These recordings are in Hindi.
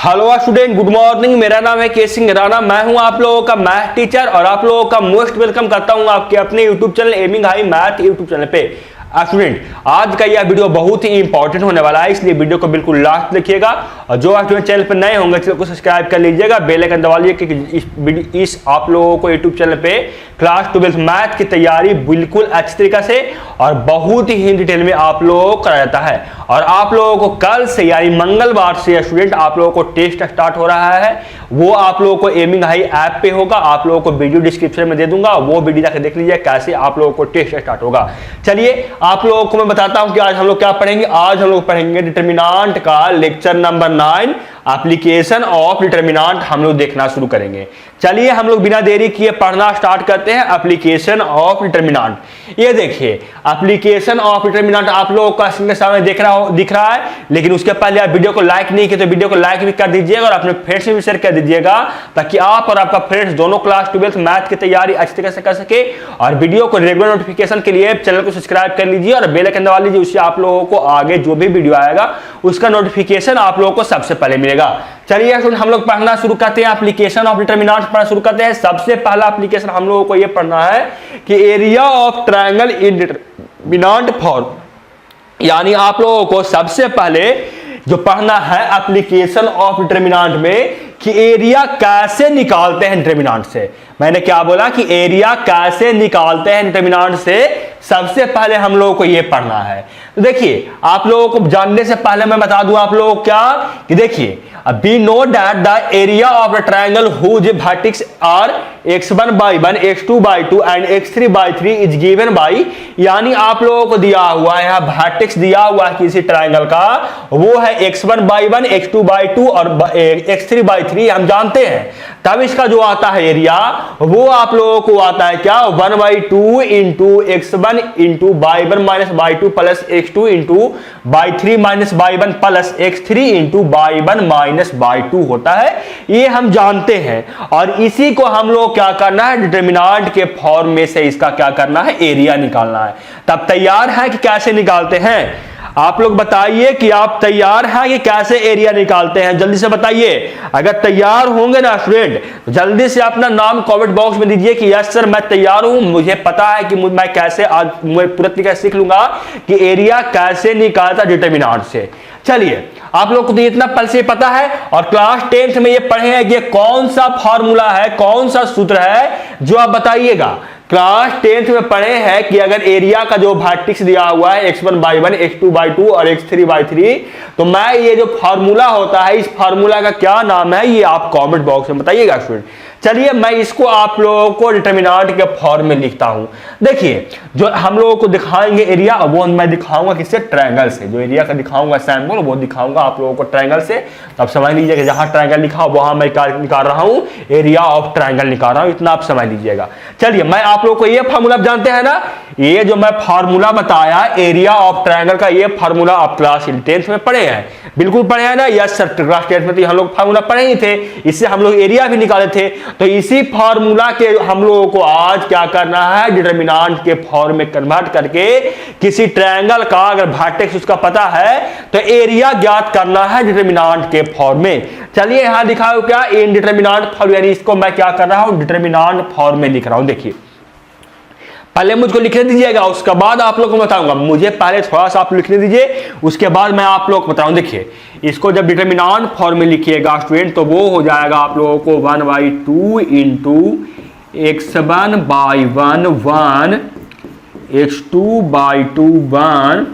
Hello student, good morning. मेरा नाम है के सिंह राणा। मैं हूं आप लोगों का मैथ टीचर और आप लोगों का मोस्ट वेलकम करता हूं आपके अपने YouTube channel aiming high math YouTube channel पे। स्टूडेंट, आज का यह वीडियो बहुत ही इंपॉर्टेंट होने वाला है, इसलिए वीडियो को बिल्कुल लास्ट देखिएगा। और जो स्टूडेंट चैनल पर नए होंगे चैनल को सब्सक्राइब कर लीजिएगा, बेल आइकन दबा लीजिए क्योंकि इस आप लोगों को यूट्यूब चैनल पे क्लास 12 मैथ की तैयारी बिल्कुल अच्छी तरीके से और बहुत ही डिटेल में आप लोगों को कराया जाता है। और आप लोगों को कल से यानी मंगलवार से स्टूडेंट आप लोगों को टेस्ट स्टार्ट हो रहा है। वो आप लोगों को एमिंग हाई ऐप पे होगा। आप लोगों को वीडियो डिस्क्रिप्शन में दे दूंगा, वो वीडियो जाकर देख लीजिए कैसे आप लोगों को टेस्ट स्टार्ट होगा। चलिए आप लोगों को मैं बताता हूं कि आज हम लोग क्या पढ़ेंगे। आज हम लोग पढ़ेंगे डिटरमिनेंट का lecture number 9 application of determinant हम लोग देखना शुरू करेंगे। चलिए हम लोग बिना देरी किए पढ़ना स्टार्ट करते हैं। एप्लीकेशन ऑफ डिटरमिनेंट, ये देखिए एप्लीकेशन ऑफ डिटरमिनेंट आप लोगों का स्क्रीन के सामने दिख रहा है। लेकिन उसके पहले आप वीडियो को लाइक नहीं किए तो वीडियो को लाइक भी कर दीजिएगा और अपने फ्रेंड्स में भी शेयर कर दीजिएगा, ताकि आप और आपका फ्रेंड्स दोनों क्लास 12 मैथ की तैयारी अच्छी तरह से कर सके। और वीडियो को रेगुलर नोटिफिकेशन के लिए चैनल को सब्सक्राइब कर लीजिए और बेल आइकन दबा लीजिए, उससे आप लोगों को आगे जो भी वीडियो आएगा उसका नोटिफिकेशन आप लोगों को सबसे पहले मिलेगा। चलिए हम लोग पढ़ना शुरू करते हैं। एप्लीकेशन ऑफ डिटरमिनेंट पढ़ना शुरू करते हैं। सबसे पहला एप्लीकेशन हम लोगों को यह पढ़ना है कि area of triangle in determinant form, यानी आप लोगों को सबसे पहले जो पढ़ना है एप्लीकेशन ऑफ डिटरमिनेंट में कि एरिया कैसे निकालते हैं डिटरमिनेंट से। मैंने क्या बोला कि एरिया कैसे निकालते हैं डिटरमिनेंट से, सबसे पहले हम लोगों को यह पढ़ना है। तो देखिए आप लोगों को जानने से पहले मैं बता दूं आप लोगों को क्या कि देखिए we know that the area of a triangle whose vertices are x1 by 1 x2 by 2 and x3 by 3 is given by, यानी आप लोगों को दिया हुआ है वर्टेक्स दिया हुआ है किसी ट्रायंगल का, वो है x1 by 1 x2 by 2 और x3 by 3 हम जानते हैं। तब इसका जो आता है एरिया वो आप लोगों को आता है क्या 1/2 into x1 into y1 minus y2 plus x2 into y3 minus y1 plus x3 into y1 minus y2 होता है। ये हम जानते हैं और इसी को हम लोग क्या करना है डिटरमिनेंट के फॉर्म में से इसका क्या करना है एरिया निकालना है। तब तैयार है कि कैसे निकालते हैं? आप लोग बताइए कि आप तैयार हैं कि कैसे एरिया निकालते हैं, जल्दी से बताइए। अगर तैयार होंगे ना स्टूडेंट जल्दी से अपना नाम कमेंट बॉक्स में दीजिए कि यस सर मैं तैयार हूं, मुझे पता है कि मैं कैसे आज मैं पूरा तरीका सीख लूंगा कि एरिया कैसे निकालता डिटरमिनेंट से। चलिए आप लोग को तो इतना पल से पता है और क्लास 10th में ये पढ़े हैं कि कौन सा फॉर्मूला है, कौन सा सूत्र है जो आप बताइएगा। क्लास 10th में पढ़े हैं कि अगर एरिया का जो वर्टेक्स दिया हुआ है x1 by 1 x2 by 2 और x3 by 3, तो मैं ये जो फार्मूला होता है इस फार्मूला का क्या नाम है ये आप कमेंट बॉक्स में बताइएगा स्टूडेंट। चलिए मैं इसको आप लोगों को डिटरमिनेंट के फॉर्म में लिखता हूं। देखिए जो हम लोगों को दिखाएंगे एरिया वो मैं दिखाऊंगा किससे, ट्रायंगल से। जो एरिया का दिखाऊंगा सैंपल वो दिखाऊंगा आप लोगों को ट्रायंगल से। तब समझ लीजिएगा जहां ट्रायंगल लिखा हो वहां मैं निकाल रहा हूं एरिया ऑफ ट्रायंगल निकाल रहा हूं, इतना आप समझ लीजिएगा। चलिए मैं आप लोगों को ये फार्मूला जानते हैं ना, ये जो मैं फार्मूला बताया एरिया ऑफ ट्रायंगल का, ये फार्मूला आप क्लास 10th में पढ़े हैं, बिल्कुल पढ़े हैं ना। यस सर क्लास 10th में तो हम लोग फार्मूला पढ़े ही थे, इससे हम लोग एरिया भी निकाले थे। तो इसी फार्मूला के हम लोगों को आज क्या करना है डिटरमिनेंट के फॉर्म में कन्वर्ट करके किसी ट्रायंगल का अगर वर्टेक्स उसका पता है तो एरिया ज्ञात करना है डिटरमिनेंट के फॉर्म में। चलिए यहां लिखा हो क्या इन डिटरमिनेंट फॉर्म, यानी इसको मैं क्या कर रहा हूं डिटरमिनेंट फॉर्म में लिख रहा हूं। देखिए पहले मुझको लिखने दीजिएगा, उसके बाद आप लोगों को बताऊंगा। मुझे पहले थोड़ा सा आप लिखने दीजिए, उसके बाद मैं आप लोगों को बताऊं। देखिए इसको जब डिटरमिनेंट फॉर्म में लिखिएगा स्टूडेंट तो वो हो जाएगा आप लोगों को 1/2 into x1 by 1 1 x2 by 2 1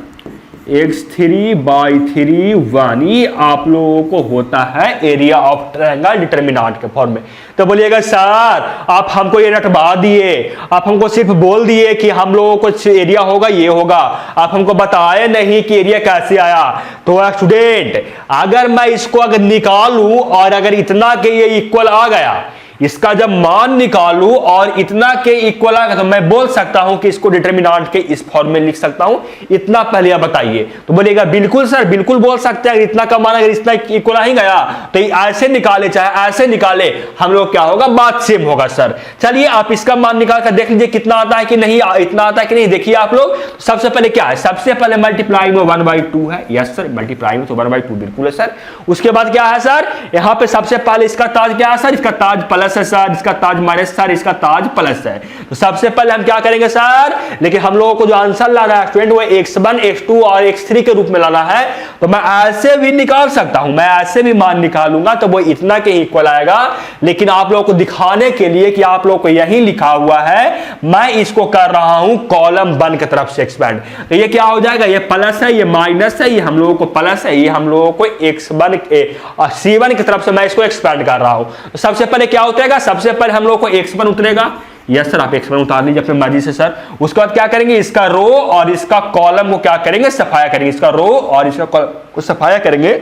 x3 by 3 1, ये आप लोगों को होता है एरिया ऑफ ट्रायंगल डिटरमिनेंट के फॉर्म में। तो बोलिएगा सर आप हमको ये रटवा दिए, आप हमको सिर्फ बोल दिए कि हम लोगों को एरिया होगा ये होगा, आप हमको बताए नहीं कि एरिया कैसे आया। तो स्टूडेंट अगर मैं इसको अगर निकालूं और अगर इतना के ये इक्वल आ गया, इसका जब मान निकालूं और इतना के इक्वल आएगा तो मैं बोल सकता हूं कि इसको डिटरमिनेंट के इस फॉर्म में लिख सकता हूं। इतना पहले आप बताइए। तो बोलिएगा बिल्कुल सर, बिल्कुल बोल सकते हैं। इतना का मान अगर इतना इक्वल आ ही गया तो ऐसे निकाले चाहे ऐसे निकाले, हम लोग क्या होगा, बात सेम होगा सर। चलिए आप इसका मान निकाल कर देख लीजिए कितना आता है कि नहीं, इतना आता है कि नहीं। देखिए आप लोग, सबसे पहले क्या है, सबसे पहले मल्टीप्लाई में 1/2 है। यस सर, मल्टीप्लाई में तो 1/2 बिल्कुल है सर। उसके बाद क्या है सर, यहां पे सबसे पहले इसका ताज क्या है सर, इसका ताज प्लस है सर, इसका ताज माइनस सर, इसका ताज प्लस है। तो सबसे पहले हम क्या करेंगे सर, लेकिन हम लोगों को जो आंसर लाना है स्टूडेंट वो x1 x2 और x3 के रूप में लाना है। तो मैं ऐसे भी निकाल सकता हूं, मैं ऐसे भी मान निकालूंगा तो वो इतना के इक्वल आएगा। लेकिन आप लोगों को दिखाने के लिए कि आप लोगों को यही लिखा हुआ है, मैं इसको कर रहा हूं कॉलम 1 की तरफ से एक्सपेंड। तो ये क्या हो जाएगा, ये प्लस है, ये माइनस है, ये हम लोगों को प्लस है, ये हम लोगों को x1 c1 की तरफ से मैं इसको एक्सपेंड कर रहा हूं। तो सबसे पहले क्या उतरेगा, सबसे पहले हम लोगों को x1 उतरेगा। यस सर, आप x1 उतार लीजिए अपनी मर्जी से सर। उसके बाद क्या करेंगे, इसका रो और इसका कॉलम को क्या करेंगे, सफाया करेंगे। इसका रो और इसका कॉलम को सफाया करेंगे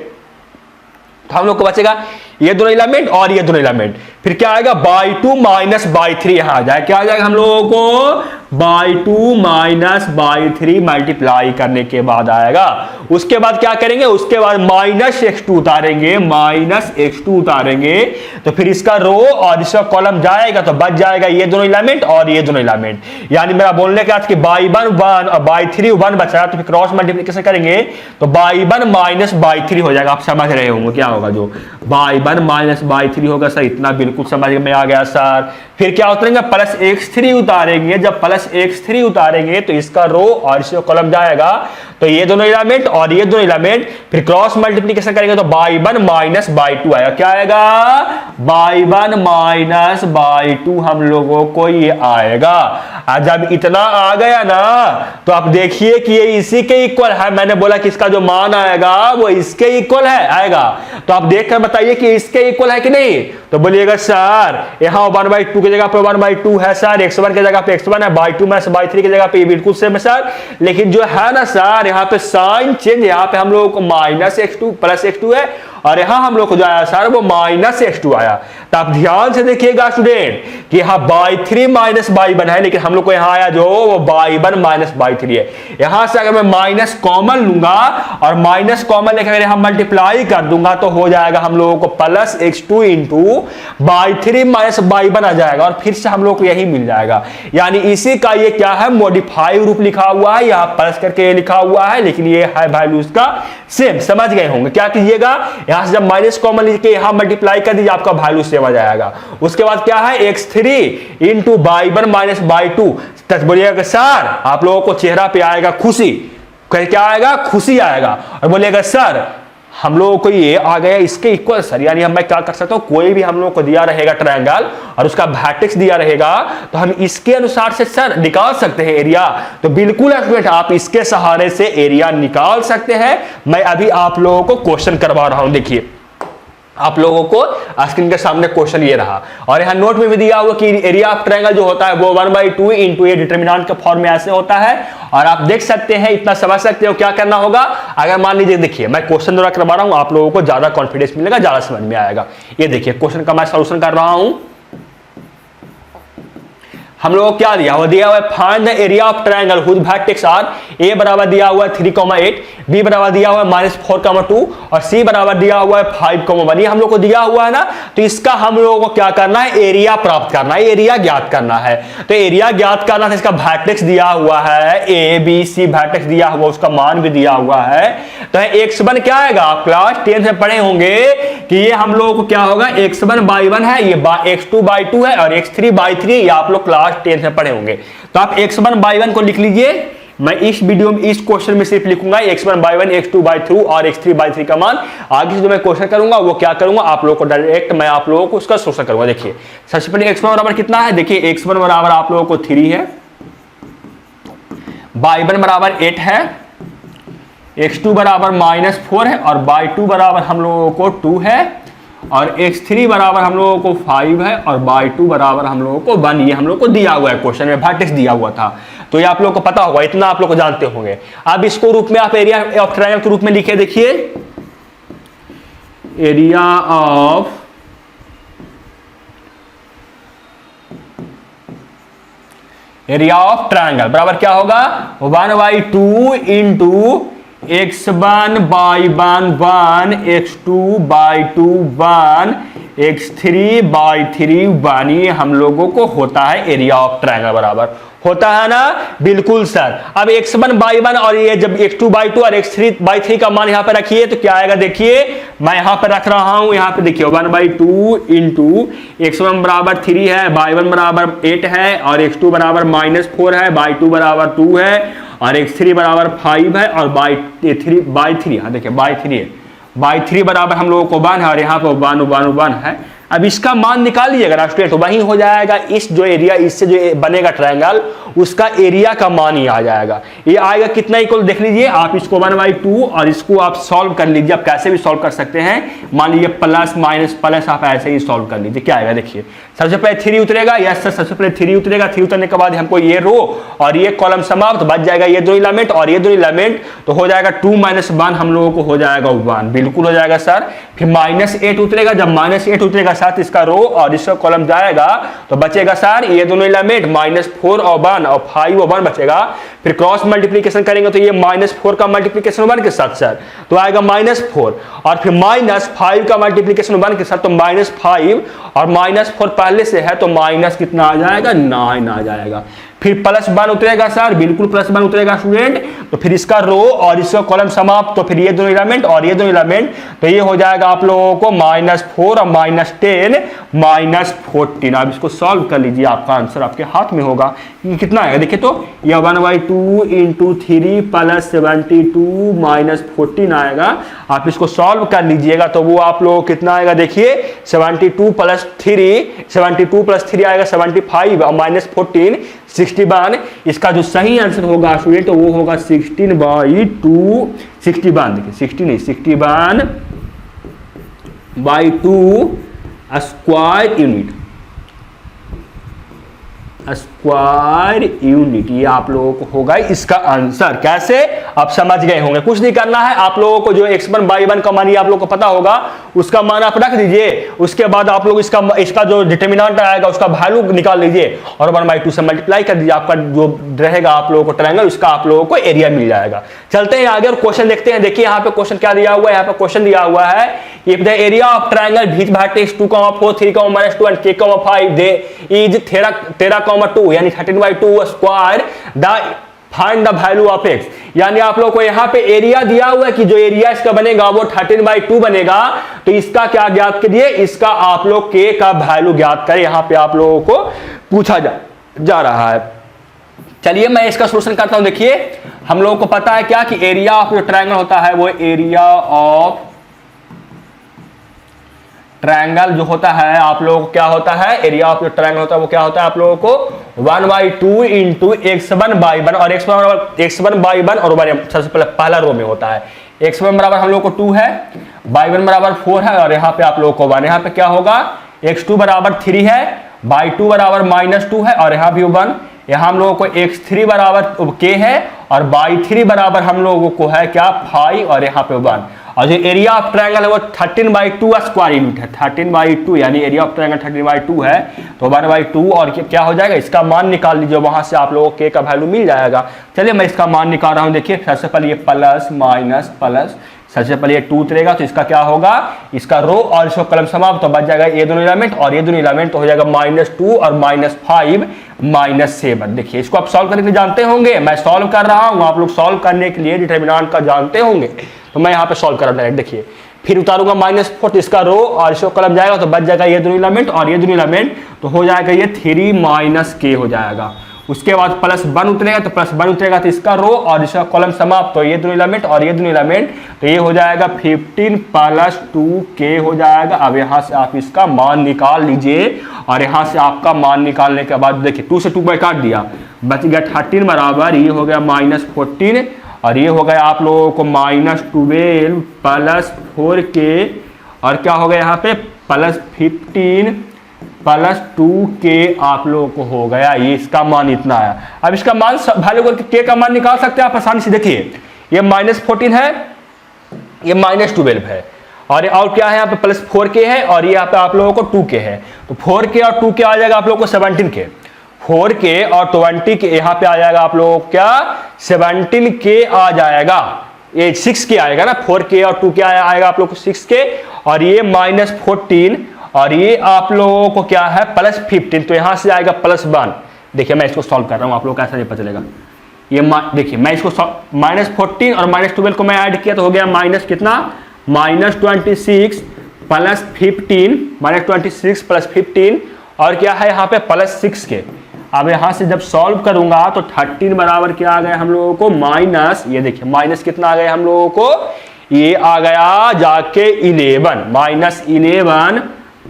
तो हम लोग को बचेगा ये दोनों एलिमेंट और ये दोनों एलिमेंट। फिर क्या आएगा, by2 माइनस by3 यहां आ जाए। क्या आ जाएगा हम लोगों को, by2 माइनस by3 मल्टीप्लाई करने के बाद आएगा। उसके बाद क्या करेंगे, उसके बाद माइनस x2 उतारेंगे, माइनस x2 उतारेंगे तो फिर इसका रो और इसका कॉलम जाएगा तो बच जाएगा ये दोनों एलिमेंट और ये दोनों एलिमेंट। यानी मेरा बोलने का कि by1 1 और by3 1 बचा तो फिर क्रॉस मल्टीप्लिकेशन करेंगे तो by1 माइनस by3 हो जाएगा। आप समझ रहे होंगे क्या होगा, जो by1 माइनस by3 होगा सर। इतना बिल्कुल समझ में आ गया सर। फिर क्या उतरेंगे, प्लस x3 उतारेंगे। जब प्लस x3 उतारेंगे तो इसका रो और इसका कॉलम जाएगा तो ये दोनों एलिमेंट और ये दोनों एलिमेंट। फिर क्रॉस मल्टीप्लिकेशन करेंगे तो by1 माइनस by2 आएगा। क्या आएगा, by1 माइनस by2 हम लोगों को ये आएगा। जब इतना आ गया ना तो आप देखिए कि ये इसी के इक्वल है। मैंने बोला कि इसका जो मान आएगा वो इसके इक्वल है आएगा। तो आप देखकर बताइए कि इसके इक्वल है कि नहीं। तो बोलिएगा सर यहां 1/2 की जगह पे 1/2 है सर, x1 की जगह पे x1 है, by2 माइनस by3 की जगह पे बिल्कुल सेम है सर। लेकिन जो है ना सर, यहाँ पे साइन चेंज, यहाँ पे हम लोगों को माइनस x2 प्लस x2 है और यहां हम लोग को जो आया सर वो माइनस x2 आया। तो आप ध्यान से देखिएगा स्टूडेंट कि यहां by3 माइनस by1 है, लेकिन हम लोग को यहां आया जो वो by1 माइनस by3 है। यहां से अगर मैं माइनस कॉमन लूंगा और माइनस कॉमन लेकर अगर यहां मल्टीप्लाई कर दूंगा तो हो जाएगा हम लोगों को plus x2 into by3 minus by1 आ जाएगा और फिर से हम लोग को यही मिल जाएगा। यानी इसी का ये क्या है, मॉडिफाई रूप लिखा हुआ है, यहां प्लस करके ये लिखा हुआ है, लेकिन ये है वैल्यू इसका सेम। समझ गए होंगे। क्या कीजिएगा, यहां से जब माइनस कॉमन लेके यहां मल्टीप्लाई कर दीजिए, आपका वैल्यू सेम आ जाएगा। उसके बाद क्या है, x3 into by1 minus by2। बोलिएगा सर आप लोगों को चेहरा पे आएगा खुशी, क्या आएगा, खुशी आएगा। और बोलिएगा सर हम लोगों को ये आ गया इसके इक्वल सर। यानी हम मैं क्या कर सकता हूं, कोई भी हम लोग को दिया रहेगा ट्रायंगल और उसका वर्टेक्स दिया रहेगा तो हम इसके अनुसार से सर निकाल सकते हैं एरिया। तो बिल्कुल स्टूडेंट आप इसके सहारे से एरिया निकाल सकते हैं। मैं अभी आप लोगों को क्वेश्चन करवा रहा हूं। देखिए आप लोगों को स्क्रीन के सामने क्वेश्चन ये रहा और यहां नोट में भी दिया हुआ कि एरिया ऑफ ट्रायंगल जो होता है वो 1/2 इंटू ये डिटरमिनेंट के फॉर्म में ऐसे होता है। और आप देख सकते हैं, इतना समझ सकते हो क्या करना होगा। अगर मान लीजिए, देखिए मैं क्वेश्चन द्वारा करवा रहा हूं, आप लोगों को ज्यादा कॉन्फिडेंस मिलेगा, ज्यादा समझ में आएगा। ये देखिए क्वेश्चन का मैं सॉल्यूशन कर रहा हूं। हम लोगों को क्या दिया हुआ, दिया हुआ है find the area of triangle whose vertex are a बराबर दिया हुआ है 3,8, b बराबर दिया हुआ है -4,2 और c बराबर दिया हुआ है 5,1। ये हम लोग को दिया हुआ है ना, तो इसका हम लोगों को क्या करना है, एरिया प्राप्त करना है, एरिया ज्ञात करना है। तो एरिया ज्ञात करना था, इसका वर्टेक्स दिया हुआ है a b c, वर्टेक्स दिया हुआ, उसका मान भी दिया हुआ है। तो x1 क्या आएगा, आप क्लास 10 में पढ़े होंगे कि ये हम लोगों को क्या होगा, x1/1 है, ये x2/2 है और x3/3, ये आप लोग क्लास 10 में पढ़े होंगे। तो आप x1/1 को लिख लीजिए। मैं इस वीडियो में इस क्वेश्चन में सिर्फ लिखूंगा x1/1 x2/2 और x3/3 का मान। आगे से जो मैं क्वेश्चन करूंगा वो क्या करूंगा, आप लोगों को डायरेक्ट मैं आप लोगों को उसका सोल्यूशन करूंगा। देखिए सबसे पहले x1 बराबर कितना है, देखिए x1 बराबर आप लोगों को 3 है, y1 बराबर 8 है, x2 बराबर -4 है और y2 बराबर हम लोगों को 2 है और x3 बराबर हम लोगों को 5 है और y2 बराबर हम लोगों को 1। ये हम लोगों को दिया हुआ है, क्वेश्चन में वर्टेक्स दिया हुआ था, तो ये आप लोगों को पता होगा, इतना आप लोग को जानते होंगे। अब इसको रूप में आप एरिया ऑफ ट्रायंगल के रूप में लिखे, देखिए area of area of triangle बराबर क्या होगा 1/2 into x1 by 1 x2 by 2 1 x3 by 3 1 ये हम लोगों को होता है एरिया ऑफ ट्रायंगल बराबर होता है ना। बिल्कुल सर। अब x1 by 1 और ये जब x2 by 2 और x3 by 3 का मान यहां पे रखिए तो क्या आएगा देखिए, मैं यहां पे रख रहा हूं, यहां पे देखिए 1/2 इंटू x1 बराबर 3 है, by 1 बराबर 8 है और x2 बराबर -4 है, by 2 बराबर 2 है और x3 बराबर 5 है और by 3 हाँ देखिए by 3 है, by 3 बराबर हम लोगों को 1 है और यहाँ पर 1 है। अब इसका मान निकाल लीजिएगा स्टूडेंट, वही हो जाएगा इस जो एरिया इससे जो बनेगा ट्रायंगल उसका एरिया का मान ही आ जाएगा। ये आएगा कितना इक्वल देख लीजिए आप, इसको 1/2 और इसको आप सॉल्व कर लीजिए। आप कैसे भी सॉल्व कर सकते हैं, मान लीजिए प्लस माइनस प्लस आप ऐसे ही सॉल्व कर लीजिए। क्या आएगा देखिए, सबसे पहले 3 उतरेगा, यस सर सबसे पहले 3 उतरेगा, 3 उतरने के बाद हमको ये रो और ये कॉलम समाप्त, बच जाएगा ये दो एलिमेंट और ये दो एलिमेंट, तो हो जाएगा 2 - 1 हम लोगों को हो जाएगा 1 बिल्कुल हो जाएगा सर। फिर -8 उतरेगा, जब -8 उतरेगा साथ इसका रो और इसका कॉलम जाएगा तो बचेगा सर ये दोनों एलिमेंट -4 और 1 और 5 और 1 बचेगा। फिर क्रॉस मल्टीप्लिकेशन करेंगे तो ये -4 का मल्टीप्लिकेशन 1 के साथ सर तो आएगा -4 और फिर -5 का मल्टीप्लिकेशन 1 के साथ तो -5 और -4 पहले से है तो माइनस कितना आ जाएगा 9 आ जाएगा। फिर +1 उतरेगा सर, बिल्कुल +1 उतरेगा स्टूडेंट, तो फिर इसका रो और इसका कॉलम समाप्त, तो फिर ये दोनों एलिमेंट और ये दोनों एलिमेंट, तो ये हो जाएगा आप लोगों को -4 और -10 -14। आप इसको सॉल्व कर लीजिए, आपका आंसर आपके हाथ में होगा। ये कितना आएगा देखिए, तो ये 1/2 इंटू 3 + 72 -14 आएगा। आप इसको सॉल्व कर लीजिएगा तो वो आप लोग कितना आएगा देखिए, 72 + 3 आएगा 75 और -14 61। इसका जो सही आंसर होगा स्टूडेंट तो वो होगा 16/2 61 देखिए 60 नहीं 61/2 स्क्वायर यूनिट ये आप लोगों को होगा इसका आंसर। कैसे आप समझ गए होंगे, कुछ नहीं करना है आप लोगों को, जो x1 by 1 का मान ये आप लोगों को पता होगा उसका मान आप रख दीजिए। उसके बाद आप लोग इसका जो डिटर्मिनेंट आएगा उसका वैल्यू निकाल लीजिए और 1/2 से मल्टीप्लाई कर दीजिए। आपका जो रहेगा आप लोगों को ट्रायंगल उसका आप लोगों को एरिया मिल जाएगा। चलते हैं आगे और क्वेश्चन देखते हैं। देखिए यहाँ पे क्वेश्चन क्या दिया हुआ है, यहाँ पे क्वेश्चन दिया हुआ है area of triangle beach vertex 2,4 3,-2 and k,5 they is 13,2 यानी 13/2 square find the value of x। यानी आप लोग को यहाँ पे एरिया दिया हुआ है कि जो एरिया इसका बनेगा वो 13/2 बनेगा, तो इसका क्या ज्ञात करिए, इसका आप लोग k का वैल्यू ज्ञात करें। यहाँ पे आप लोगों को पूछा जा रहा है। चलिए मैं इसका सॉल्यूशन करता हूं। देखिए हम लोगों को पता है क्या कि एरिया ऑफ जो ट्रायंगल होता है वो एरिया ऑफ ट्रायंगल जो होता है आप लोगों को क्या होता है, एरिया ऑफ जो ट्रायंगल होता है वो क्या होता है आप लोगों को 1/2 इंटू x1 by 1 और x1 by 1 और 1 सबसे पहला रो में होता है। x1 बराबर हम लोग को 2 है, by 1 बराबर 4 है और यहाँ पे आप लोगों को 1। यहाँ पे क्या होगा, x2 बराबर 3 है, by 2 बराबर -2 है और यहाँ भी 1। यहाँ हम लोगों को x3 बराबर k है और by 3 बराबर हम लोगों को है क्या 5 और यहाँ पे 1। और जो एरिया ऑफ ट्रायंगल है वो 13/2 स्क्वायर यूनिट है, 13/2 यानी एरिया ऑफ ट्रायंगल 13/2 है तो 1/2 और क्या हो जाएगा, इसका मान निकाल लीजिए, वहां से आप लोगों को k का वैल्यू मिल जाएगा। चलिए मैं इसका मान निकाल रहा हूं। देखिए सबसे पहले ये प्लस माइनस प्लस, सबसे पहले ये 2 उतरेगा तो इसका क्या होगा, इसका रो और इसको कलम समाप्त, तो बच जाएगा ये दोनों एलिमेंट और ये दोनों एलिमेंट, तो हो जाएगा -2 और -5 -7। देखिए इसको आप सॉल्व करने के लिए जानते होंगे, मैं सॉल्व कर रहा हूं, आप लोग सॉल्व करने के लिए डिटर्मिनेंट का जानते होंगे, तो मैं यहाँ पे सॉल्व कर रहा हूं। देखिए फिर उतारूंगा -4 तो इसका रो और इसको कलम जाएगा तो बच जाएगा ये दोनों एलिमेंट और ये दोनों एलिमेंट, तो हो जाएगा ये 3 - k हो जाएगा। उसके बाद +1 उतरेगा तो +1 उतरेगा तो इसका रो और इसका कॉलम समाप्त, तो ये दोनों एलिमेंट और ये दोनों एलिमेंट, तो ये हो जाएगा 15 + 2k हो जाएगा। अब यहाँ से आप इसका मान निकाल लीजिए और यहाँ से आपका मान निकालने के बाद देखिए 2 से 2 बाई काट दिया, बच गया 13 बराबर ये हो गया -14 और ये हो गया आप लोगों को -12 + 4k और क्या हो गया यहाँ पे +15 + 2k आप लोगों को हो गया। ये इसका मान इतना आया। अब इसका मान वैल्यू करके k का मान निकाल सकते हैं आप आसानी से। देखिए ये -14 है, ये -12 है और क्या है यहाँ पे +4k है और ये यहाँ पे आप लोगों को 2k है, तो 4k और 2k आ जाएगा आप लोगों को 17k। 4K और 20K यहाँ पे आ जाएगा आप लोगों को क्या 17K आ जाएगा, ये 6K आएगा ना, 4K और 2K आएगा आप लोग को 6K, और ये -14 और ये आप लोगों को क्या है +15, तो यहां से आएगा +1। देखिए मैं इसको सॉल्व कर रहा हूं, आप लोग को ऐसा नहीं पता चलेगा। ये देखिए मैं इसको -14 और -12 को मैं ऐड किया तो हो गया माइनस कितना -26 +15, -26 +15 और क्या है यहाँ पे +6K। अब यहां से जब सॉल्व करूंगा तो 13 बराबर क्या आ गया हम लोगों को माइनस, ये देखिए माइनस कितना आ गया हम लोगों को, ये आ गया जाके 11 -11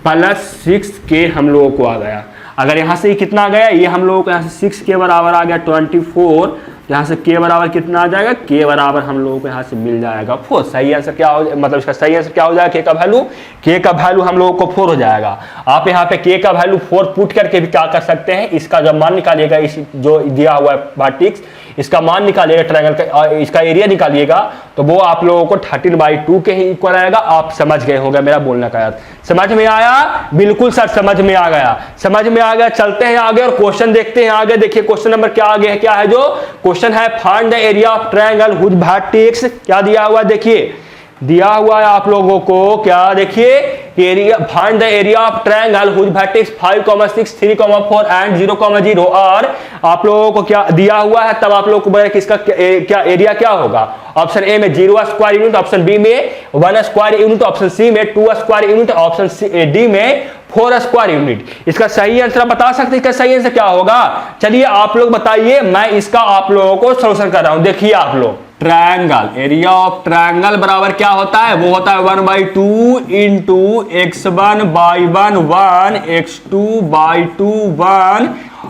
+6K हम लोगों को आ गया। अगर यहां से कितना आ गया, ये हम लोगों को यहाँ से 6K बराबर आ गया 24, यहाँ से K बराबर कितना आ जाएगा, K बराबर हम लोगों को यहाँ से मिल जाएगा 4। सही आंसर क्या हो, मतलब इसका सही आंसर क्या हो जाएगा, K का वैल्यू हम लोगों को 4 हो जाएगा। आप यहाँ पे K का वैल्यू 4 पुट करके भी क्या कर सकते हैं, इसका जब मान निकालिएगा, इस जो दिया हुआ है वर्टेक्स, इसका मान निकालिएगा ट्रायंगल का, इसका एरिया निकालिएगा तो वो आप लोगों को 13/2 के ही इक्वल आएगा। आप समझ गए होंगे मेरा बोलने का यार, समझ में आया, बिल्कुल सर समझ में आ गया, समझ में आ गया। चलते हैं आगे और क्वेश्चन देखते हैं आगे। देखिए क्वेश्चन नंबर क्या आगे है, क्या है जो क्वेश्चन है, find the area of triangle which vertex, क्या दिया हुआ है, देखिए दिया हुआ है आप लोगों को, क्या देखिए area, find the area of triangle which vertex 5, 6, 3, 4 and 0, 0 और आप लोगों को क्या दिया हुआ है, तब आप लोगों को बताया कि इसका क्या एरिया क्या होगा। ऑप्शन ए में 0 स्क्वायर यूनिट, ऑप्शन बी में 1 स्क्वायर यूनिट, ऑप्शन सी में 2 स्क्वायर यूनिट, ऑप्शन डी में 4 स्क्वायर यूनिट। इसका सही आंसर बता सकते हैं, इसका सही आंसर क्या होगा, चलिए आप लोग बताइए, मैं इसका आप लोगों को सॉल्यूशन कर रहा हूं। देखिए आप लोग, ट्रायंगल, एरिया ऑफ ट्रायंगल बराबर क्या होता है, वो होता है 1/2 इंटू x1/1 1, x2/2 1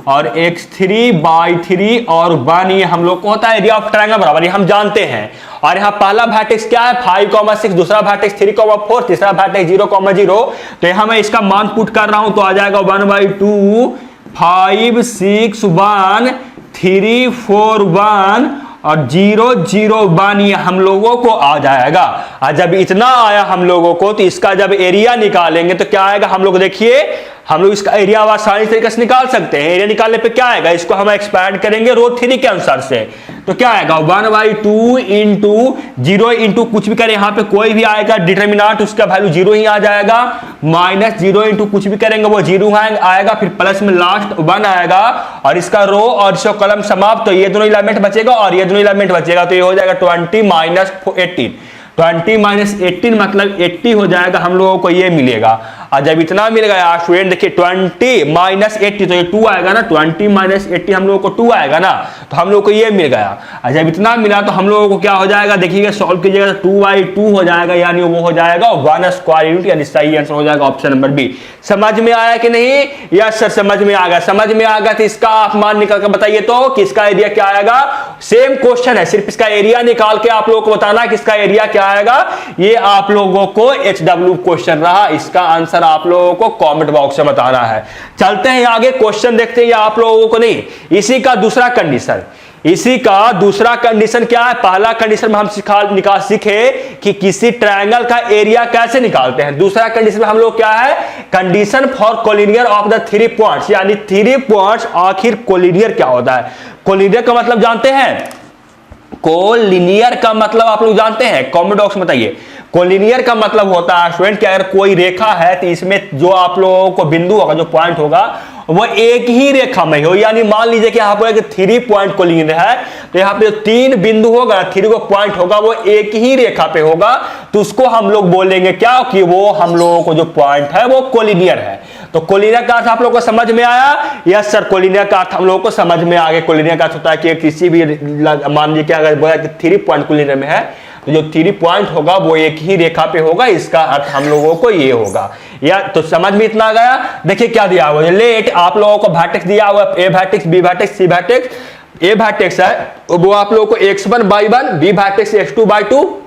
और x3/3 और 1, ये हम लोग को होता है एरिया ऑफ ट्रायंगल बराबर, ये हम जानते हैं। और यहाँ पहला वर्टेक्स क्या है 5, 6, दूसरा वर्टेक्स 3, 4, तीसरा वर्टेक्स 0, 0, तो यहाँ मैं इसका मान पुट कर रहा हूं तो आ जाएगा 1/2 5, 6, 1 3, 4 1 और 0, 0 1, ये हम लोगों को आ जाएगा। और जब इतना आया हम लोगों को तो इसका जब एरिया निकालेंगे तो क्या आएगा, हम लोग देखिए हम लोग इसका एरिया आसानी तरीके से निकाल सकते हैं। एरिया निकालने पे क्या आएगा, इसको हम एक्सपैंड करेंगे रो 3 के अनुसार से, तो क्या आएगा 1/2 इंटू 0 इंटू कुछ भी करें, यहाँ पे कोई भी आएगा डिटर्मिनेंट उसका वैल्यू 0 ही आ जाएगा, -0 इंटू कुछ भी करेंगे वो 0 आएगा, फिर प्लस में लास्ट 1 आएगा और इसका रो और इसका कॉलम समाप्त, तो ये दोनों एलिमेंट बचेगा और ये दोनों एलिमेंट बचेगा, तो ये हो जाएगा 20 -18 18 मतलब 80 हो जाएगा, हम लोगों को ये मिलेगा। और जब इतना मिल गया स्टूडेंट देखिए 20 - 80 तो ये 2 आएगा ना, 20 - 80 हम लोगों को 2 आएगा ना, तो हम लोग को ये मिल गया। और जब इतना मिला तो हम लोगों को क्या हो जाएगा, देखिएगा सॉल्व कीजिएगा तो 2/2 हो जाएगा, यानी वो हो जाएगा 1 स्क्वायर यूनिट, यानी सही आंसर हो जाएगा ऑप्शन नंबर बी। समझ में आया कि नहीं, यस सर समझ में आ गया, समझ में आ गया तो इसका आप मान निकाल कर बताइए तो कि इसका एरिया क्या आएगा। सेम क्वेश्चन है, सिर्फ इसका एरिया निकाल के आप लोगों को बताना कि इसका एरिया क्या आएगा। ये आप लोगों को HW क्वेश्चन रहा, इसका आंसर आप लोगों को कमेंट बॉक्स में बताना है। चलते हैं आगे क्वेश्चन देखते हैं, आप लोगों को नहीं, इसी का दूसरा कंडीशन, इसी का दूसरा कंडीशन क्या है, पहला कंडीशन में हम सीखे कि किसी ट्रायंगल का एरिया कैसे निकालते हैं। दूसरा कंडीशन में हम लोग क्या है, condition for collinear of the 3 points, यानी 3 पॉइंट्स आखिर कोलिनियर क्या होता है। कोलिनियर का मतलब जानते हैं, कोलिनियर का मतलब आप लोग जानते हैं, कमेंट बॉक्स में बताइए। कोलिनियर का मतलब होता है स्टूडेंट कि अगर कोई रेखा है तो इसमें जो आप लोगों को बिंदु होगा, जो पॉइंट होगा वो एक ही रेखा में हो, यानी मान लीजिए कि यहाँ पर 3 पॉइंट कोलिनियर है तो यहाँ पे 3 बिंदु होगा, 3 पॉइंट होगा वो एक ही रेखा पे होगा, तो उसको हम लोग बोलेंगे क्या कि वो हम लोगों को जो पॉइंट है वो कोलिनियर है। तो कोलिनियर का अर्थ आप लोगों को समझ में आया, यस सर कोलिनियर का अर्थ हम लोगों को समझ में आ गया। कोलिनियर का अर्थ होता है कि किसी भी मान लीजिए कि अगर बोला कि 3 पॉइंट कोलिनियर में है तो जो 3 पॉइंट होगा वो एक ही रेखा पे होगा, इसका अर्थ हम लोगों को ये होगा। या तो समझ में इतना गया। देखिए क्या दिया हुआ है, लेट आप लोगों को वर्टेक्स दिया हुआ है, ए वर्टेक्स, बी वर्टेक्स, सी वर्टेक्स। ए वर्टेक्स है वो आप लोगों को x1/1, बी वर्टेक्स x2/2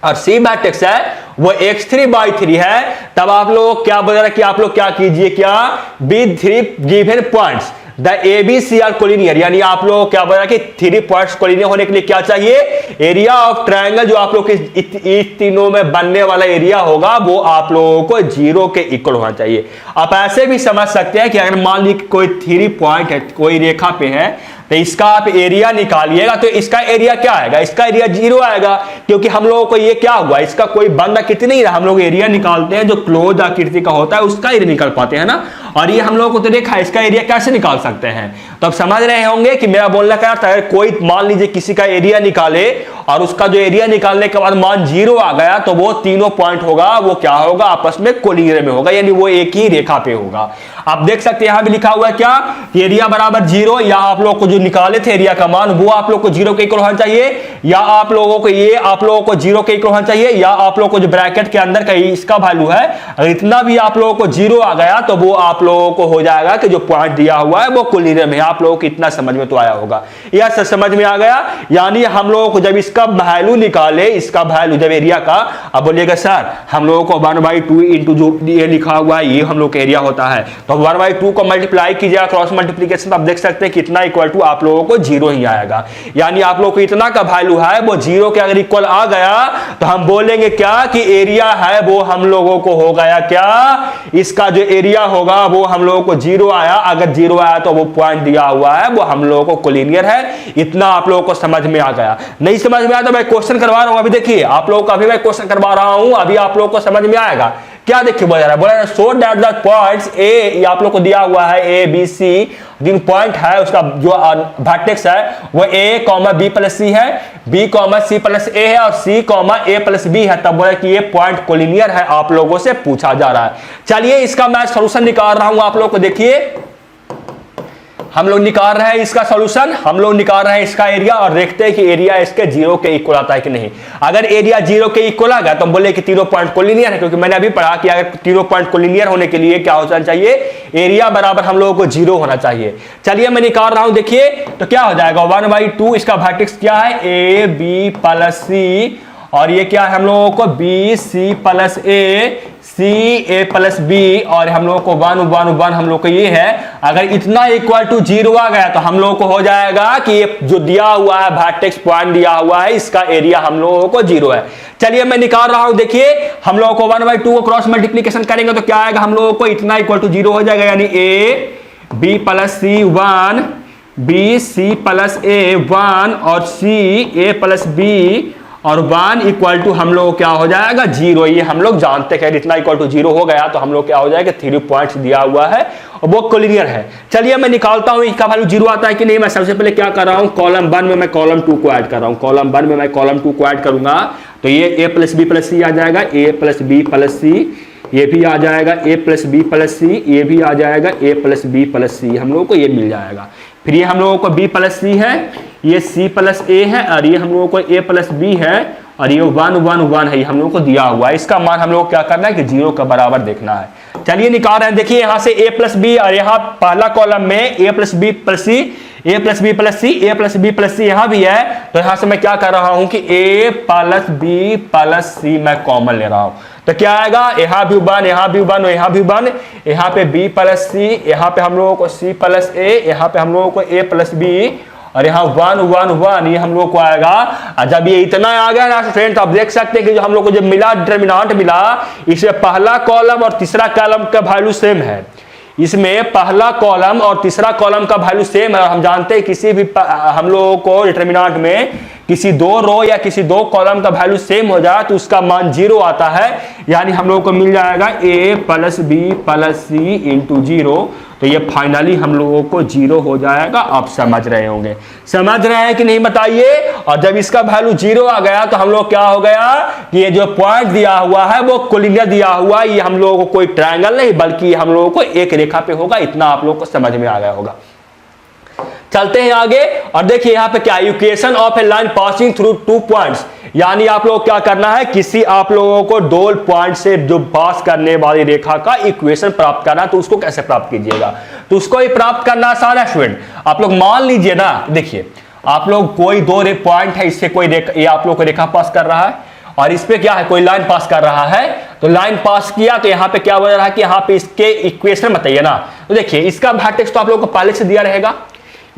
और सी वर्टेक्स है वो x3/3 है। तब आप लोग क्या बोल रहे कि आप लोग क्या कीजिए, क्या with 3 given points, the ABC are collinear, यानी आप लोग क्या बोला कि 3 पॉइंट्स कोलिनियर होने के लिए क्या चाहिए, एरिया ऑफ ट्रायंगल जो आप लोग इस तीनों में बनने वाला एरिया होगा वो आप लोगों को 0 के इक्वल होना चाहिए। आप ऐसे भी समझ सकते हैं कि अगर मान लीजिए कोई 3 पॉइंट है, कोई रेखा पे है, तो इसका आप एरिया निकालिएगा तो इसका एरिया क्या आएगा, इसका एरिया 0 आएगा, क्योंकि हम लोगों को ये क्या हुआ, इसका कोई बंद आकृति नहीं रहा। हम लोग एरिया निकालते हैं जो क्लोज आकृति का होता है उसका एरिया निकाल पाते हैं ना, और ये हम लोगों को तो देखा इसका एरिया कैसे निकाल सकते हैं। तो अब समझ रहे होंगे कि मेरा बोलने का अर्थ है, कोई मान लीजिए किसी का एरिया निकाले और उसका जो एरिया निकालने के बाद मान 0 आ गया, तो वो तीनों पॉइंट होगा वो क्या होगा, आपस में कोलिनियर में होगा, यानी वो एक ही रेखा पे होगा। आप देख सकते हैं यहां भी लिखा हुआ है क्या, एरिया बराबर 0, या आप लोग को जो निकाले थे एरिया का मान वो आप लोग को 0 के इक्वल होना चाहिए, या आप लोगों को ये आप लोगों को 0 के इक्वल होना चाहिए, या आप लोगों को जो ब्रैकेट के अंदर का इसका वैल्यू है अगर इतना भी आप लोगों को 0 आ गया तो वो आप लोगों को हो जाएगा कि जो पॉइंट दिया हुआ है वो कोलिनियर में। आप लोगों को इतना समझ में तो आया होगा, यह समझ में आ गया। यानी हम लोगों को जब इसका वैल्यू निकाले, इसका वैल्यू जब एरिया का, अब बोलिएगा सर हम लोगों को 1/2 इंटू जो ये लिखा हुआ है ये हम लोग का एरिया होता है, तो 1/2 को मल्टीप्लाई कीजिएगा क्रॉस मल्टीप्लीकेशन, आप देख सकते हैं कितना इक्वल टू आप लोगों को 0 ही आएगा। यानी आप लोगों को इतना का वैल्यू है वो 0 के अगर इक्वल आ गया तो हम बोलेंगे क्या कि एरिया है वो हम लोगों को हो गया क्या, इसका जो एरिया होगा वो हम लोगों को 0 आया। अगर 0 आया तो वो पॉइंट दिया हुआ है वो हम लोगों को कोलिनियर है। इतना आप लोगों को समझ में आ गया। नहीं समझ में आया तो मैं क्वेश्चन करवा रहा हूं, अभी देखिए आप लोगों को अभी मैं क्वेश्चन करवा रहा हूं, अभी आप लोगों को समझ में आएगा। क्या देखिए बोला रहा है, so that the points A, आप लोग को दिया हुआ है A B C, Jin point है उसका जो वर्टेक्स है वो ए कॉमा बी प्लस सी है, बी कॉमा सी प्लस ए है और सी कॉमा ए प्लस बी है, तब बोला कि ये पॉइंट कोलिनियर है, आप लोगों से पूछा जा रहा है। चलिए इसका मैं सॉल्यूशन निकाल रहा हूं, आप लोग को देखिए हम लोग निकाल रहे हैं इसका सॉल्यूशन, हम लोग निकाल रहे हैं इसका एरिया और देखते हैं कि एरिया इसके 0 के इक्वल आता है कि नहीं। अगर एरिया 0 के इक्वल आ गया तो हम बोले कि तीनों पॉइंट कोलिनियर है, क्योंकि मैंने अभी पढ़ा कि अगर तीनों पॉइंट कोलिनियर होने के लिए क्या होना चाहिए, एरिया बराबर हम लोगों को 0 होना चाहिए। चलिए मैं निकाल रहा हूं, देखिए तो क्या हो जाएगा 1/2, इसका वर्टेक्स क्या है ए बी प्लस सी, और ये क्या है हम लोगों को बी सी प्लस ए, सी ए प्लस बी, और हम लोगों को 1/1 हम लोग को ये है। अगर इतना इक्वल टू 0 आ गया तो हम लोगों को हो जाएगा कि ये जो दिया हुआ है वर्टेक्स पॉइंट दिया हुआ है इसका एरिया हम लोगों को 0 है। चलिए मैं निकाल रहा हूं, देखिए हम लोगों को 1/2 को क्रॉस मल्टीप्लीकेशन करेंगे तो क्या आएगा, हम लोगों को इतना इक्वल टू 0 हो जाएगा, यानी A B plus C 1, B C plus A 1 और सी ए प्लस बी और 1 इक्वल टू हम लोग क्या हो जाएगा 0। ये हम लोग जानते हैं इतना इक्वल टू 0 हो गया तो हम लोग क्या हो जाएगा 3 पॉइंट्स दिया हुआ है और वो कोलिनियर है। चलिए मैं निकालता हूं इसका वैल्यू 0 आता है कि नहीं। मैं सबसे पहले क्या कर रहा हूं, कॉलम 1 में मैं कॉलम 2 को ऐड कर रहा हूं, कॉलम 1 में मैं कॉलम 2 को ऐड करूंगा तो ये a प्लस बी प्लस सी आ जाएगा, a प्लस बी प्लस सी, ये भी आ जाएगा a प्लस बी प्लस सी, ये भी आ जाएगा a प्लस बी प्लस सी, हम लोगों को ये मिल जाएगा। फिर ये हम लोगों को b प्लस सी है, ये c प्लस a है और ये हम लोगों को a प्लस b है और ये 1/1 है, ये हम लोगों को दिया हुआ है। इसका मान हम लोग क्या करना है कि 0 के बराबर देखना है। चलिए निकाल रहे हैं, देखिए यहां से a प्लस बी और यहाँ पहला कॉलम में a plus B plus C, a plus B plus C, a plus B plus C यहाँ भी है, तो यहां से मैं क्या कर रहा हूं कि a प्लस बी प्लस सी मैं कॉमन ले रहा हूं तो क्या आएगा, यहाँ भी 1, यहाँ भी 1 और यहाँ भी 1, यहाँ पे b प्लस सी, यहाँ पे हम लोगों को c प्लस a, यहाँ पे हम लोगों को a प्लस b और यहाँ 1/1 ये हम लोग को आएगा। और जब ये इतना आ गया ना फ्रेंड तो आप देख सकते हैं कि जो हम लोग को जब मिला डिटरमिनेंट मिला, इसमें पहला कॉलम और तीसरा कॉलम का वैल्यू सेम है, इसमें पहला कॉलम और तीसरा कॉलम का वैल्यू सेम है। और हम जानते हैं किसी भी हम लोगों को डिटरमिनेंट में किसी 2 रो या किसी 2 कॉलम का वैल्यू सेम हो जाए तो उसका मान 0 आता है, यानी हम लोगों को मिल जाएगा a plus B plus C into 0, तो ये फाइनली हम लोगों को 0 हो जाएगा। आप समझ रहे होंगे, समझ रहे हैं कि नहीं बताइए। और जब इसका वैल्यू 0 आ गया तो हम लोग क्या हो गया कि ये जो पॉइंट दिया हुआ है वो कोलिनियर दिया हुआ है, ये हम लोगों को कोई ट्रायंगल नहीं बल्कि हम लोगों को एक रेखा पे होगा। इतना आप लोगों को समझ में आ गया होगा। चलते हैं आगे और देखिए यहाँ पे क्या, equation of A line passing through 2 points, यानी आप लोग क्या करना है, किसी आप लोगों को 2 पॉइंट से जो पास करने वाली रेखा का इक्वेशन प्राप्त करना है, तो उसको कैसे प्राप्त कीजिएगा, तो उसको ही प्राप्त करना आसान है स्टूडेंट। आप लोग मान लीजिए ना, देखिए आप लोग कोई 2 पॉइंट है, इससे कोई रेखा, ये आप लोग को रेखा पास कर रहा है और इस पे क्या है, कोई लाइन पास कर रहा है, तो लाइन पास किया तो यहाँ पे क्या हो रहा है कि यहाँ पे इसके इक्वेशन बताइए ना। तो देखिए इसका वर्टेक्स तो आप लोगों को पहले से दिया रहेगा,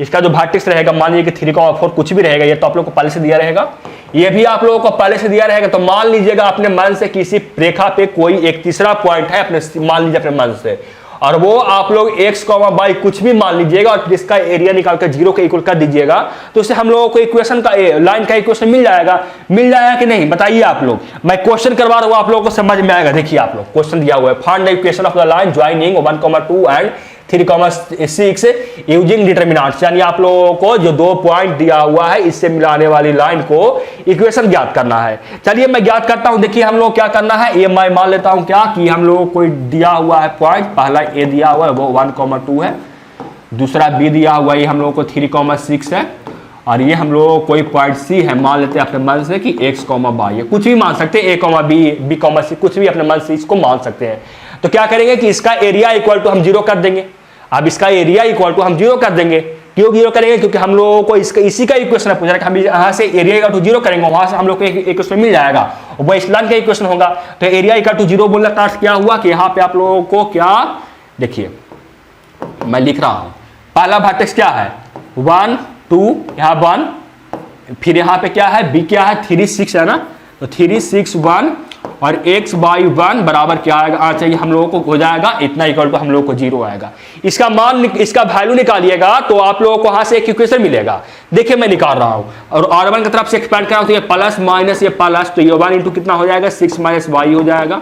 इसका जो वर्टेक्स रहेगा मान लीजिए कि 3,4 कुछ भी रहेगा, ये तो आप लोगों को पहले से दिया रहेगा, ये भी आप लोगों को पहले से दिया रहेगा। तो मान लीजिएगा अपने मन से किसी रेखा पे कोई एक तीसरा पॉइंट है अपने, मान लीजिए अपने मन से, और वो आप लोग x, y कुछ भी मान लीजिएगा और जिसका एरिया निकाल कर 0 के इक्वल कर दीजिएगा, तो उससे हम लोगों को इक्वेशन का लाइन का इक्वेशन मिल जाएगा कि नहीं, बताइए आप लोग। मैं क्वेश्चन करवा रहा हूं, आप लोगों को समझ में आएगा। देखिए आप लोग क्वेश्चन दिया हुआ है, find the equation of the line joining 1,2 and 3,6 using determinants, यानी आप लोगों को जो 2 पॉइंट दिया हुआ है इससे मिलाने वाली लाइन को इक्वेशन ज्ञात करना है। चलिए मैं ज्ञात करता हूं। देखिए हम लोग क्या करना है, ये मैं मान लेता हूं क्या कि हम लोगों को दिया हुआ है पॉइंट, पहला ए दिया हुआ है वो 1,2 है, दूसरा बी दिया हुआ है ये हम लोगों को 3,6 है, और ये हम लोग कोई पॉइंट सी है, मान लेते हैं अपने मन से कि x, y, कुछ भी मान सकते हैं, a, b, c, कुछ भी अपने मन से इसको मान सकते हैं। तो क्या करेंगे कि इसका एरिया इक्वल टू हम 0 कर देंगे। अब इसका एरिया इक्वल टू हम 0 कर देंगे, क्यों 0 करेंगे, क्योंकि हम लोगों को इसका इसी का इक्वेशन पूछ रहा है कि हम यहाँ से एरिया इक्वल टू 0 करेंगे, वहां से हम लोग को एक इक्वेशन मिल जाएगा, वो इस लाइन का इक्वेशन होगा। तो एरिया इक्वल टू 0 बोलने का अर्थ क्या हुआ कि यहाँ पे आप लोगों को क्या, देखिए मैं लिख रहा हूं, पहला वर्टेक्स क्या है 1, 2, यहाँ 1, फिर यहाँ पे क्या है b क्या है 3, 6 है ना, तो 3, 6, 1 और x by 1 बराबर क्या आएगा, चाहिए हम लोगों को हो जाएगा इतना इक्वल टू हम लोगों को 0 आएगा। इसका मान, इसका वैल्यू निकालिएगा तो आप लोगों को वहां से एक इक्वेशन मिलेगा। देखिए मैं निकाल रहा हूं और r1 की तरफ से एक्सपेंड कर रहा हूं, तो ये प्लस माइनस ये प्लस, तो ये 1 इंटू कितना हो जाएगा 6 माइनस y हो जाएगा,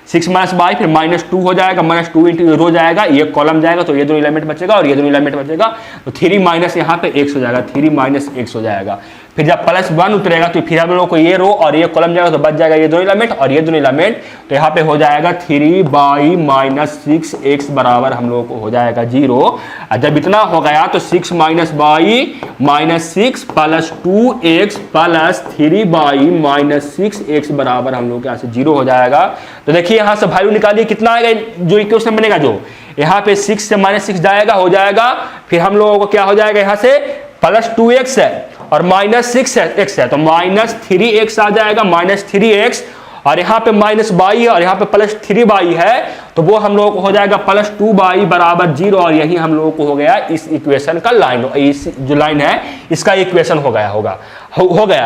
6 माइनस y फिर -2 हो जाएगा, -2 इंटू रो जाएगा, ये कॉलम जाएगा तो ये दोनों एलिमेंट बचेगा और ये दोनों एलिमेंट बचेगा, तो 3 माइनस यहाँ पे x हो जाएगा, 3 माइनस x हो जाएगा। फिर जब +1 उतरेगा तो फिर हम लोग को ये रो और ये कॉलम जाएगा तो बच जाएगा ये दोनों एलिमेंट और ये दोनों एलिमेंट, तो यहाँ पे हो जाएगा 3/-6x बराबर हम लोगों को हो जाएगा 0। और जब इतना हो गया तो 6 minus -6 plus 2x plus 3/-6x बराबर हम लोग यहाँ से 0 हो जाएगा। तो देखिए यहाँ से वैल्यू निकालिए कितना आएगा, जो इक्वेशन बनेगा, जो यहाँ पे 6 से -6 जाएगा हो जाएगा, फिर हम लोगों को क्या हो जाएगा यहाँ से +2x है और -6x है, तो -3x आ जाएगा, -3x, और यहाँ पे -y है और यहाँ पे +3y है, तो वो हम लोगों को हो जाएगा +2y बराबर 0, और यही हम लोगों को हो गया इस इक्वेशन का लाइन, इस जो लाइन है इसका इक्वेशन हो गया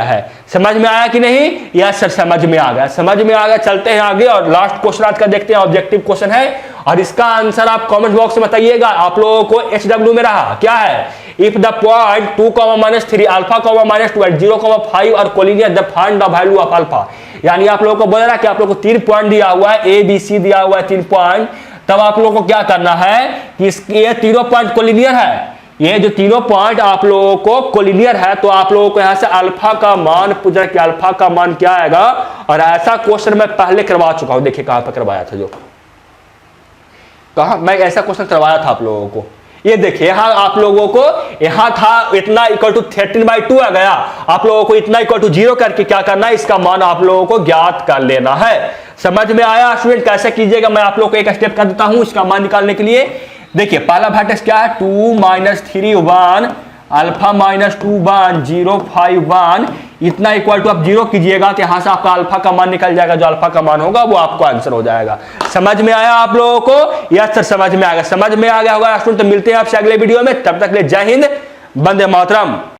है। समझ में आया कि नहीं? यस सर समझ में आ गया, समझ में आ गया। चलते हैं आगे और लास्ट क्वेश्चन आज का देखते हैं, ऑब्जेक्टिव क्वेश्चन है और इसका आंसर आप कमेंट बॉक्स में बताइएगा। आप लोगों को HW में रहा क्या है, if the point 2, -3 alpha, -2 at 0,5 और collinear the find the value of alpha, यानी आप लोगों को बोल रहा है कि आप लोगों को 3 पॉइंट दिया हुआ है, A B C दिया हुआ है 3 पॉइंट, तब आप लोगों को क्या करना है कि ये तीनों पॉइंट कोलिनियर है, ये जो तीनों पॉइंट आप लोगों को कोलिनियर है, तो आप लोगों को यहां से अल्फा का मान पूछा कि अल्फा का मान क्या आएगा, और ऐसा क्वेश्चन मैं पहले करवा चुका हूं। देखिए कहां पर करवाया था, जो कहा मैं ऐसा क्वेश्चन करवाया था आप लोगों को, ये देखिए यहां आप लोगों को यहां था इतना इक्वल टू 13/2 आ गया, आप लोगों को इतना इक्वल टू 0 करके क्या करना है, इसका मान आप लोगों को ज्ञात कर लेना है। समझ में आया स्टूडेंट? कैसे कीजिएगा मैं आप लोगों को एक स्टेप कर देता हूं इसका मान निकालने के लिए। देखिए पहला वर्टेक्स क्या है 2 - 3 1 अल्फा -2 1 0 5 1, इतना इक्वल टू आप 0 कीजिएगा तो यहां से आपका अल्फा का मान निकल जाएगा, जो अल्फा का मान होगा वो आपको आंसर हो जाएगा। समझ में आया आप लोगों को? यस सर समझ में आ गया, समझ में आ गया होगा स्टूडेंट। तो मिलते हैं आपसे अगले वीडियो में, तब तक के लिए जय हिंद, वंदे मातरम।